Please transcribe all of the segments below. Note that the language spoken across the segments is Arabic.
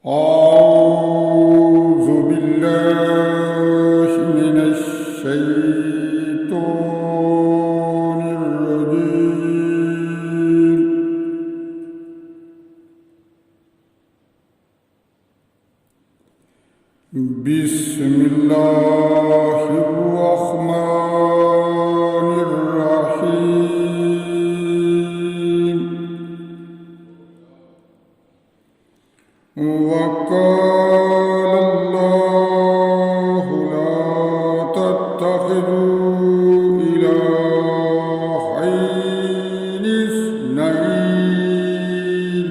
أعوذ بالله من الشيطان الرجيم. بسم الله الرحمن الرحيم. وقال الله لا تتخذوا إلهين اثنين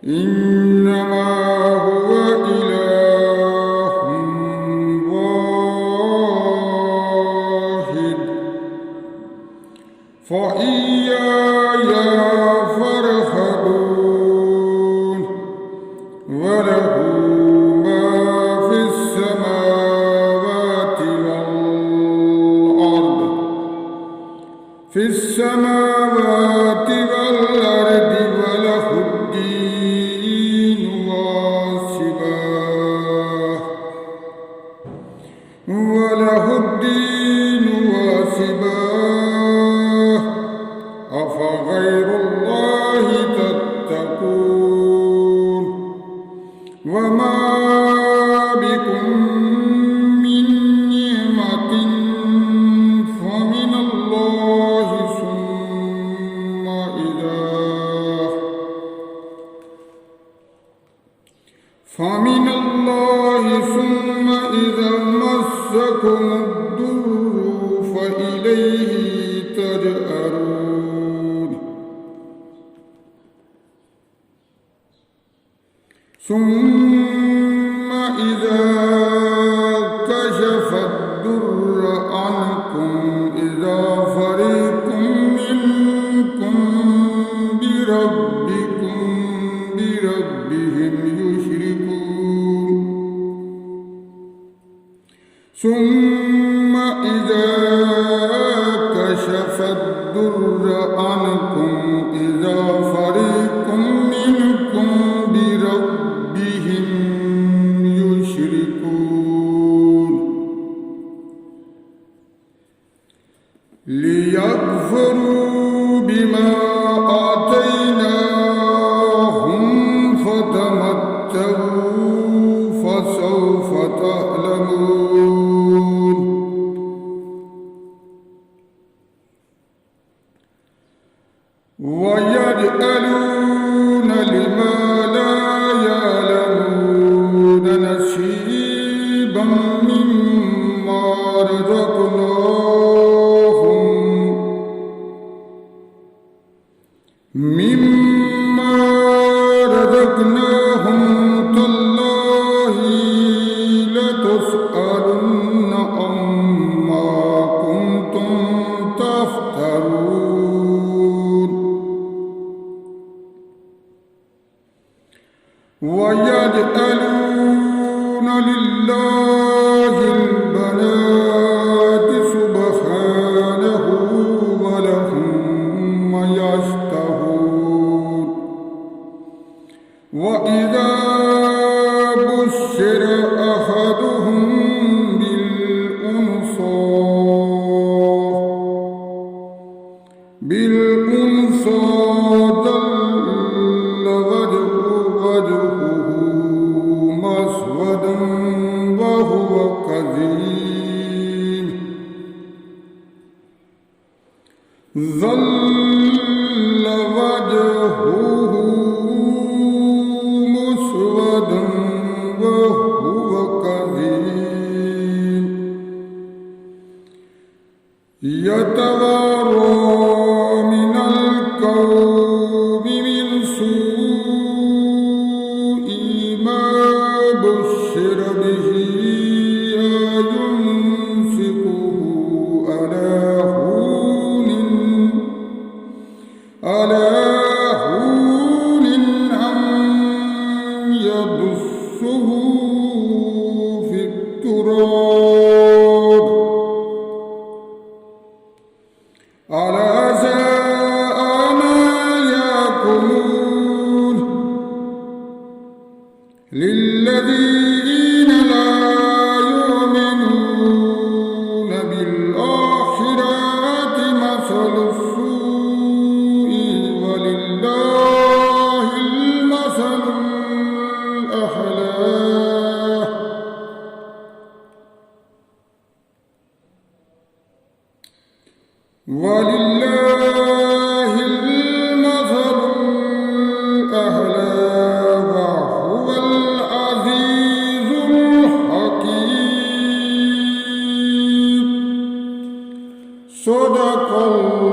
إنما هو إله واحد فإياي فارهبون. وله ما في السماوات والأرض وله الدين واصباه. أفغير الله تتقون. وما بكم من نعمة فمن الله ثم إذا مسكم الضر فإليه تجأرون. ثم إذا كشف الضر عنكم إذا فريق منكم بربهم يشركون. ثم إذا كشف الضر عنكم إذا فريق منكم بربهم يشركون. ليكفروا بما آتيناهم فتمتعوا فسوف تعلمون. ويجعلون لما لا يعلمون نصيبا مما رزقناهم تالله لتسألن عما كنتم تفترون. ويجعلون لله البنات سبحانه ولهم ما يشتهون. وإذا بشر أحدهم بالأنثى ظل وجهه مسودا وهو كظيم. ظل وجهه مسودا وهو كظيم. يتوارى من القوم من سوء ما بشر به أيمسكه على هون للذين لا يؤمنون بالآخرة مثل السوء ولله المثل الأعلى ولله المثل الأعلى وهو العزيز الحكيم صدق الله